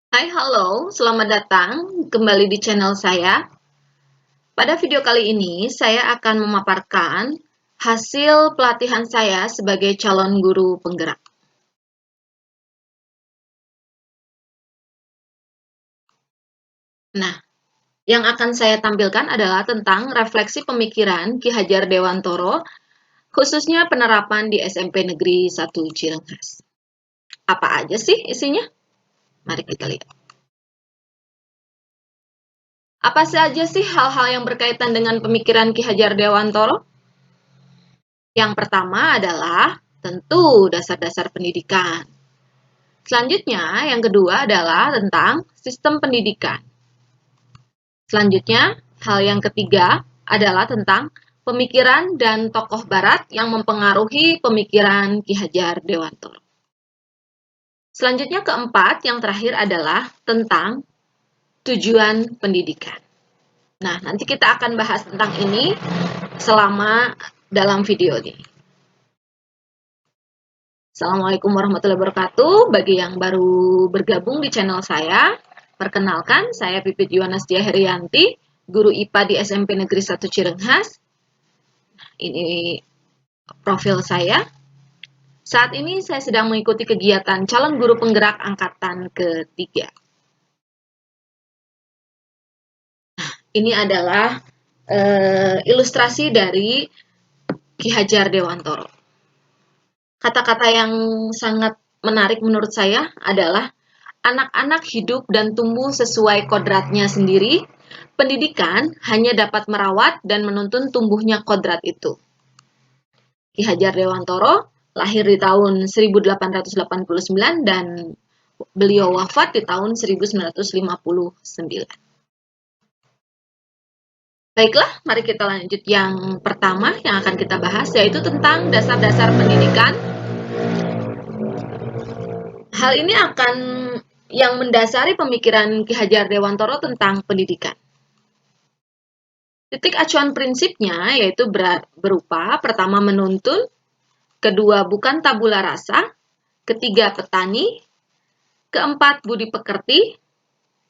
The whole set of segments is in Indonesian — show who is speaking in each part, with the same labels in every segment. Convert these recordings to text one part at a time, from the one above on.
Speaker 1: Hai, halo, selamat datang kembali di channel saya. Pada video kali ini, saya akan memaparkan hasil pelatihan saya sebagai calon guru penggerak. Nah, yang akan saya tampilkan adalah tentang refleksi pemikiran Ki Hajar Dewantoro, khususnya penerapan di SMP Negeri 1 Cirenghas. Apa aja sih isinya? Mari kita lihat. Apa saja sih hal-hal yang berkaitan dengan pemikiran Ki Hajar Dewantoro? Yang pertama adalah tentu dasar-dasar pendidikan. Selanjutnya, yang kedua adalah tentang sistem pendidikan. Selanjutnya, hal yang ketiga adalah tentang pemikiran dan tokoh barat yang mempengaruhi pemikiran Ki Hajar Dewantoro. Selanjutnya, keempat, yang terakhir adalah tentang tujuan pendidikan. Nah, nanti kita akan bahas tentang ini selama dalam video ini. Assalamualaikum warahmatullahi wabarakatuh. Bagi yang baru bergabung di channel saya, perkenalkan, saya Pipit Yuwanastia Herianti, guru IPA di SMP Negeri 1 Cirenghas. Ini profil saya. Saat ini saya sedang mengikuti kegiatan calon guru penggerak angkatan ketiga. Ini adalah ilustrasi dari Ki Hajar Dewantoro. Kata-kata yang sangat menarik menurut saya adalah anak-anak hidup dan tumbuh sesuai kodratnya sendiri. Pendidikan hanya dapat merawat dan menuntun tumbuhnya kodrat itu. Ki Hajar Dewantoro lahir di tahun 1889 dan beliau wafat di tahun 1959. Baiklah, mari kita lanjut yang pertama yang akan kita bahas, yaitu tentang dasar-dasar pendidikan. Hal ini akan yang mendasari pemikiran Ki Hajar Dewantoro tentang pendidikan. Titik acuan prinsipnya yaitu berupa pertama menuntun, kedua bukan tabula rasa, ketiga petani, keempat budi pekerti,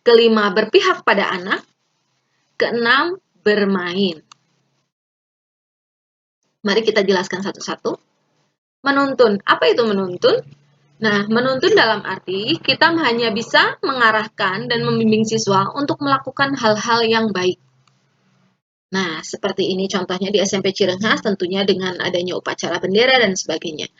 Speaker 1: kelima berpihak pada anak, keenam bermain. Mari kita jelaskan satu-satu. Menuntun, apa itu menuntun? Nah, menuntun dalam arti kita hanya bisa mengarahkan dan membimbing siswa untuk melakukan hal-hal yang baik. Nah, seperti ini contohnya di SMP Cirenghas, tentunya dengan adanya upacara bendera dan sebagainya.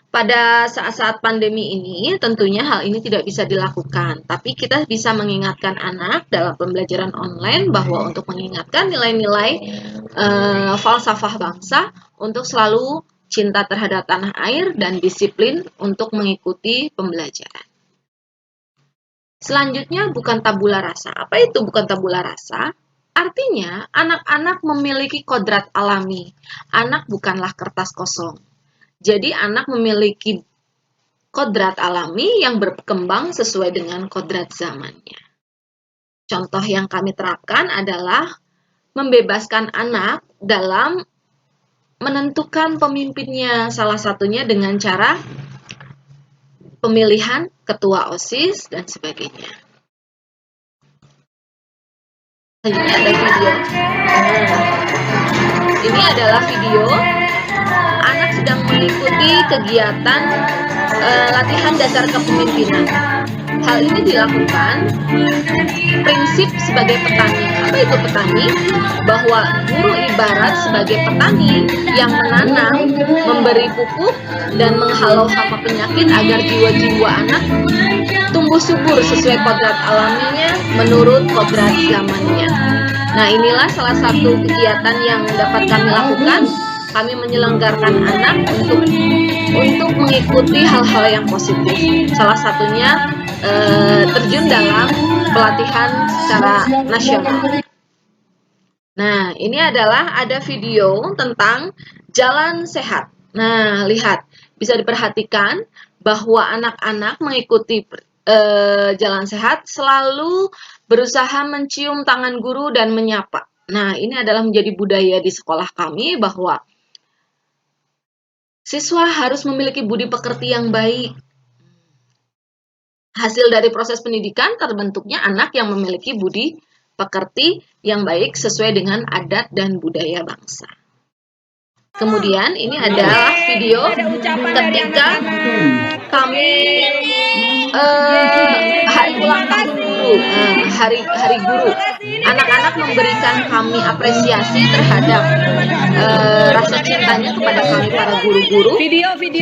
Speaker 1: Pada saat-saat pandemi ini, tentunya hal ini tidak bisa dilakukan, tapi kita bisa mengingatkan anak dalam pembelajaran online bahwa untuk mengingatkan nilai-nilai falsafah bangsa untuk selalu cinta terhadap tanah air dan disiplin untuk mengikuti pembelajaran. Selanjutnya, bukan tabula rasa. Apa itu bukan tabula rasa? Artinya, anak-anak memiliki kodrat alami. Anak bukanlah kertas kosong. Jadi, anak memiliki kodrat alami yang berkembang sesuai dengan kodrat zamannya. Contoh yang kami terapkan adalah membebaskan anak dalam menentukan pemimpinnya, salah satunya dengan cara pemilihan ketua OSIS dan sebagainya. Selanjutnya ada video. Ini adalah video anak sedang mengikuti kegiatan latihan dasar kepemimpinan. Hal ini dilakukan prinsip sebagai petani. Apa itu petani? Bahwa guru ibarat sebagai petani yang menanam, memberi pupuk, dan menghalau hama penyakit agar jiwa-jiwa anak tumbuh subur sesuai kodrat alaminya menurut kodrat zamannya. Nah, inilah salah satu kegiatan yang dapat kami lakukan. Kami menyelenggarakan anak untuk mengikuti hal-hal yang positif. Salah satunya terjun dalam pelatihan secara nasional. Nah, ini adalah ada video tentang jalan sehat. Nah, lihat, bisa diperhatikan bahwa anak-anak mengikuti jalan sehat selalu berusaha mencium tangan guru dan menyapa. Nah, ini adalah menjadi budaya di sekolah kami bahwa siswa harus memiliki budi pekerti yang baik. Hasil dari proses pendidikan terbentuknya anak yang memiliki budi pekerti yang baik sesuai dengan adat dan budaya bangsa. Kemudian ini adalah video ketika kami hari ulang tahun guru, hari guru. Anak-anak memberikan kami apresiasi terhadap rasa cintanya kepada kami para guru-guru,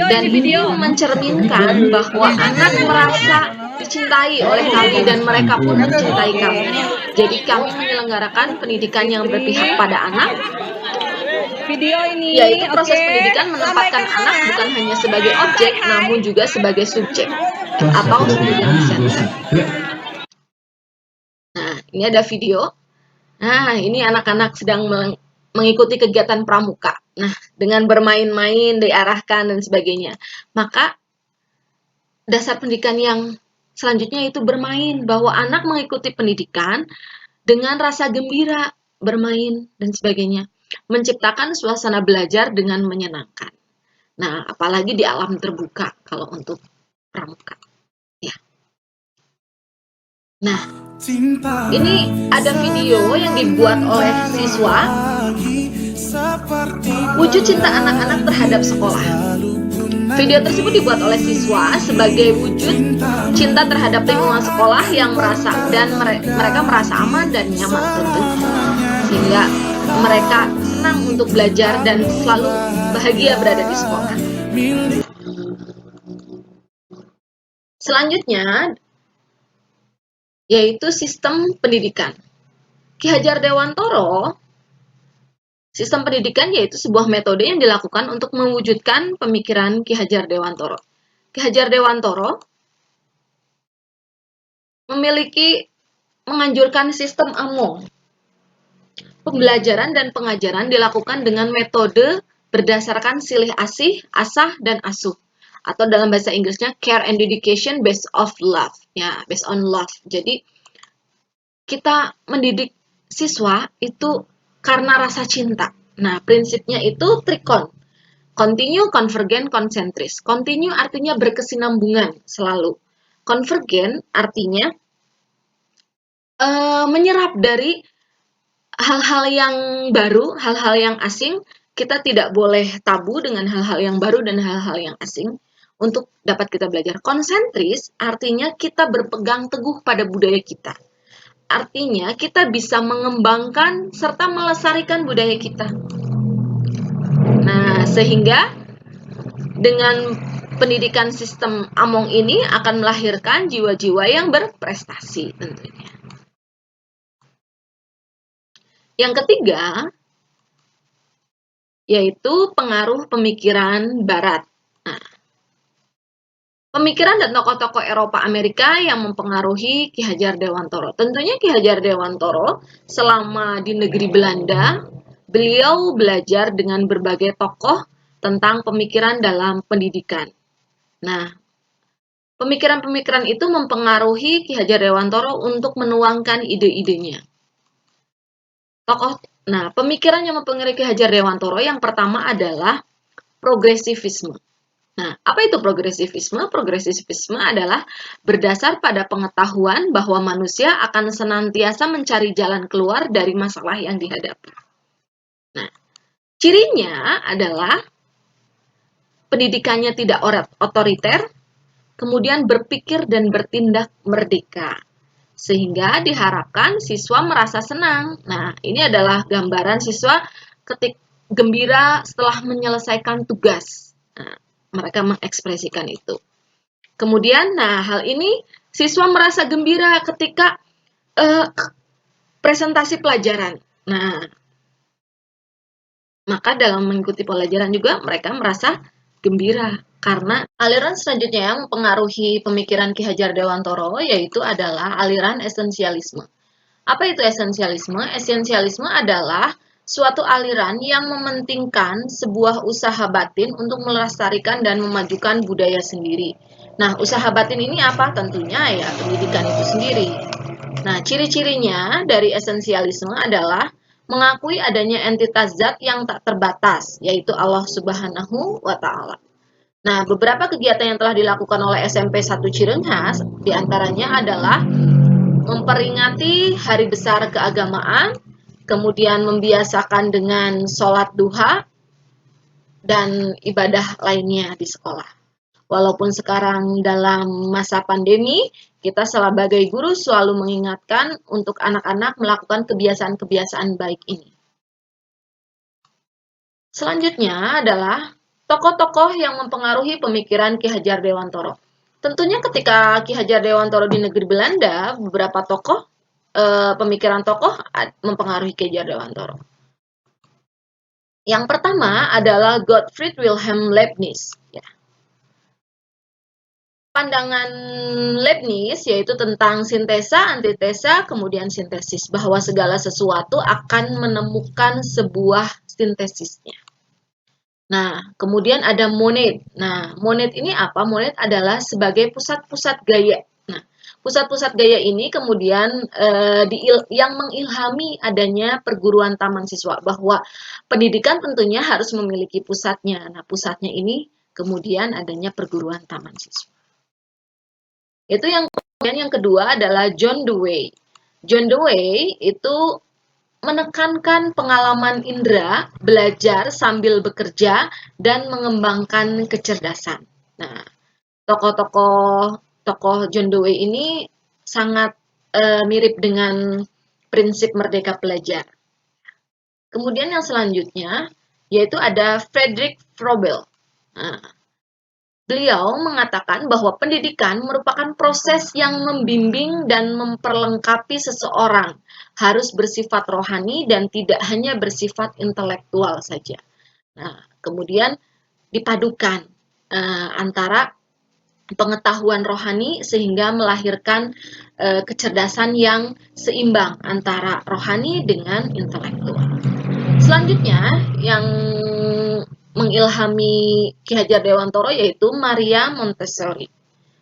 Speaker 1: dan ini mencerminkan bahwa anak merasa dicintai oleh kami dan mereka pun mencintai kami. Jadi kami menyelenggarakan pendidikan yang berpihak pada anak, yaitu proses pendidikan menempatkan anak bukan hanya sebagai objek, namun juga sebagai subjek atau student center. Nah, ini ada video. Nah, ini anak-anak sedang mengikuti kegiatan pramuka. Nah, dengan bermain-main, diarahkan, dan sebagainya. Maka, dasar pendidikan yang selanjutnya itu bermain, bahwa anak mengikuti pendidikan dengan rasa gembira, bermain, dan sebagainya. Menciptakan suasana belajar dengan menyenangkan. Nah, apalagi di alam terbuka kalau untuk pramuka. Ya. Nah, ini ada video yang dibuat oleh siswa, wujud cinta anak-anak terhadap sekolah. Video tersebut dibuat oleh siswa sebagai wujud cinta terhadap lingkungan sekolah yang mereka merasa aman dan nyaman tentu, sehingga mereka senang untuk belajar dan selalu bahagia berada di sekolah. Selanjutnya yaitu sistem pendidikan. Ki Hajar Dewantoro, sistem pendidikan yaitu sebuah metode yang dilakukan untuk mewujudkan pemikiran Ki Hajar Dewantoro. Ki Hajar Dewantoro menganjurkan sistem Among. Pembelajaran dan pengajaran dilakukan dengan metode berdasarkan silih asih, asah, dan asuh. Atau dalam bahasa Inggrisnya care and education based on love. Jadi kita mendidik siswa itu karena rasa cinta. Nah, prinsipnya itu trikon. Continue, convergent, concentris. Continue artinya berkesinambungan selalu. Convergent artinya menyerap dari hal-hal yang baru, hal-hal yang asing. Kita tidak boleh tabu dengan hal-hal yang baru dan hal-hal yang asing untuk dapat kita belajar. Konsentris artinya kita berpegang teguh pada budaya kita. Artinya kita bisa mengembangkan serta melestarikan budaya kita. Nah, sehingga dengan pendidikan sistem Among ini akan melahirkan jiwa-jiwa yang berprestasi tentunya. Yang ketiga, yaitu pengaruh pemikiran Barat. Nah, pemikiran dan tokoh-tokoh Eropa Amerika yang mempengaruhi Ki Hajar Dewantoro. Tentunya Ki Hajar Dewantoro selama di negeri Belanda, beliau belajar dengan berbagai tokoh tentang pemikiran dalam pendidikan. Nah, pemikiran-pemikiran itu mempengaruhi Ki Hajar Dewantoro untuk menuangkan ide-idenya. Pemikiran yang mempengaruhi Ki Hajar Dewantoro yang pertama adalah progresivisme. Nah, apa itu progresivisme? Progresivisme adalah berdasar pada pengetahuan bahwa manusia akan senantiasa mencari jalan keluar dari masalah yang dihadapi. Nah, cirinya adalah pendidikannya tidak otoriter, kemudian berpikir dan bertindak merdeka. Sehingga diharapkan siswa merasa senang. Nah, ini adalah gambaran siswa gembira setelah menyelesaikan tugas. Nah, mereka mengekspresikan itu. Kemudian, hal ini siswa merasa gembira ketika presentasi pelajaran. Nah, maka dalam mengikuti pelajaran juga mereka merasa gembira. Karena aliran selanjutnya yang mempengaruhi pemikiran Ki Hajar Dewantoro yaitu adalah aliran esensialisme. Apa itu esensialisme? Esensialisme adalah suatu aliran yang mementingkan sebuah usaha batin untuk melestarikan dan memajukan budaya sendiri. Nah, usaha batin ini apa? Tentunya ya pendidikan itu sendiri. Nah, ciri-cirinya dari esensialisme adalah mengakui adanya entitas zat yang tak terbatas, yaitu Allah Subhanahu wa Ta'ala. Nah, beberapa kegiatan yang telah dilakukan oleh SMP 1 Cirenghas diantaranya adalah memperingati hari besar keagamaan, kemudian membiasakan dengan sholat duha, dan ibadah lainnya di sekolah. Walaupun sekarang dalam masa pandemi, kita sebagai guru selalu mengingatkan untuk anak-anak melakukan kebiasaan-kebiasaan baik ini. Selanjutnya adalah tokoh-tokoh yang mempengaruhi pemikiran Ki Hajar Dewantoro. Tentunya ketika Ki Hajar Dewantoro di negeri Belanda, beberapa tokoh, pemikiran tokoh mempengaruhi Ki Hajar Dewantoro. Yang pertama adalah Gottfried Wilhelm Leibniz. Ya. Pandangan Leibniz yaitu tentang sintesa, antitesa, kemudian sintesis, bahwa segala sesuatu akan menemukan sebuah sintesisnya. Nah, kemudian ada Monet. Nah, Monet ini apa? Monet adalah sebagai pusat-pusat gaya. Nah, pusat-pusat gaya ini kemudian yang mengilhami adanya perguruan taman siswa, bahwa pendidikan tentunya harus memiliki pusatnya. Nah, pusatnya ini kemudian adanya perguruan taman siswa. Itu yang kemudian yang kedua adalah John Dewey. John Dewey itu menekankan pengalaman indera, belajar sambil bekerja, dan mengembangkan kecerdasan. Nah, tokoh John Dewey ini sangat mirip dengan prinsip merdeka belajar. Kemudian yang selanjutnya, yaitu ada Friedrich Froebel. Nah, beliau mengatakan bahwa pendidikan merupakan proses yang membimbing dan memperlengkapi seseorang, harus bersifat rohani dan tidak hanya bersifat intelektual saja. Nah, kemudian dipadukan antara pengetahuan rohani sehingga melahirkan kecerdasan yang seimbang antara rohani dengan intelektual. Selanjutnya, yang mengilhami Ki Hajar Dewantoro yaitu Maria Montessori.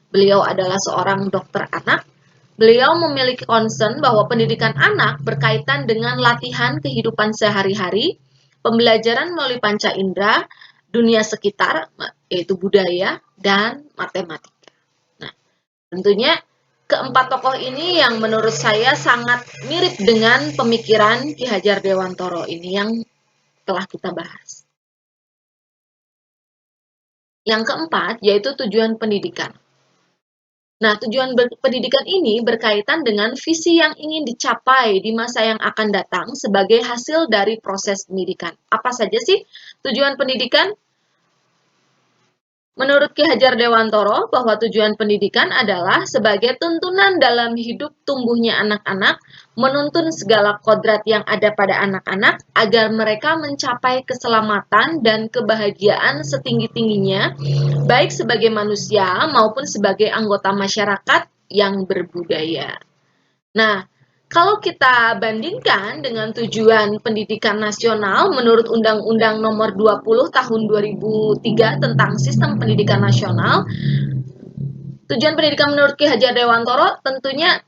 Speaker 1: Beliau adalah seorang dokter anak. Beliau memiliki concern bahwa pendidikan anak berkaitan dengan latihan kehidupan sehari-hari, pembelajaran melalui panca indera, dunia sekitar, yaitu budaya, dan matematika. Nah, tentunya keempat tokoh ini yang menurut saya sangat mirip dengan pemikiran Ki Hajar Dewantoro ini yang telah kita bahas. Yang keempat, yaitu tujuan pendidikan. Nah, tujuan pendidikan ini berkaitan dengan visi yang ingin dicapai di masa yang akan datang sebagai hasil dari proses pendidikan. Apa saja sih tujuan pendidikan? Menurut Ki Hajar Dewantoro, bahwa tujuan pendidikan adalah sebagai tuntunan dalam hidup tumbuhnya anak-anak, menuntun segala kodrat yang ada pada anak-anak agar mereka mencapai keselamatan dan kebahagiaan setinggi-tingginya, baik sebagai manusia maupun sebagai anggota masyarakat yang berbudaya. Nah, kalau kita bandingkan dengan tujuan pendidikan nasional menurut Undang-Undang Nomor 20 Tahun 2003 tentang Sistem Pendidikan Nasional, tujuan pendidikan menurut Ki Hajar Dewantoro tentunya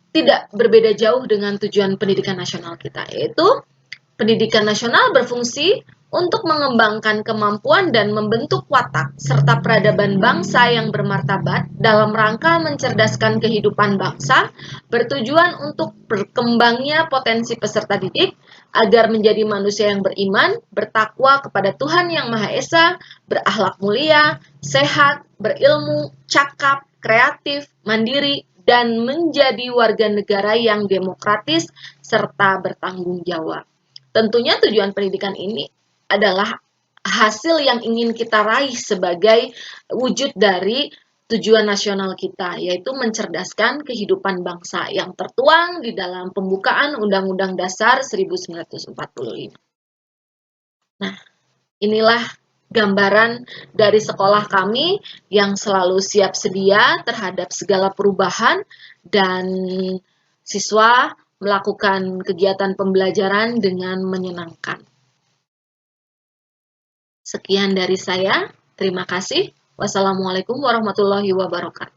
Speaker 1: tidak berbeda jauh dengan tujuan pendidikan nasional kita, yaitu pendidikan nasional berfungsi untuk mengembangkan kemampuan dan membentuk watak serta peradaban bangsa yang bermartabat dalam rangka mencerdaskan kehidupan bangsa, bertujuan untuk berkembangnya potensi peserta didik agar menjadi manusia yang beriman, bertakwa kepada Tuhan Yang Maha Esa, berakhlak mulia, sehat, berilmu, cakap, kreatif, mandiri, dan menjadi warga negara yang demokratis serta bertanggung jawab. Tentunya tujuan pendidikan ini adalah hasil yang ingin kita raih sebagai wujud dari tujuan nasional kita, yaitu mencerdaskan kehidupan bangsa yang tertuang di dalam pembukaan Undang-Undang Dasar 1945. Nah, inilah gambaran dari sekolah kami yang selalu siap sedia terhadap segala perubahan dan siswa melakukan kegiatan pembelajaran dengan menyenangkan. Sekian dari saya. Terima kasih. Wassalamualaikum warahmatullahi wabarakatuh.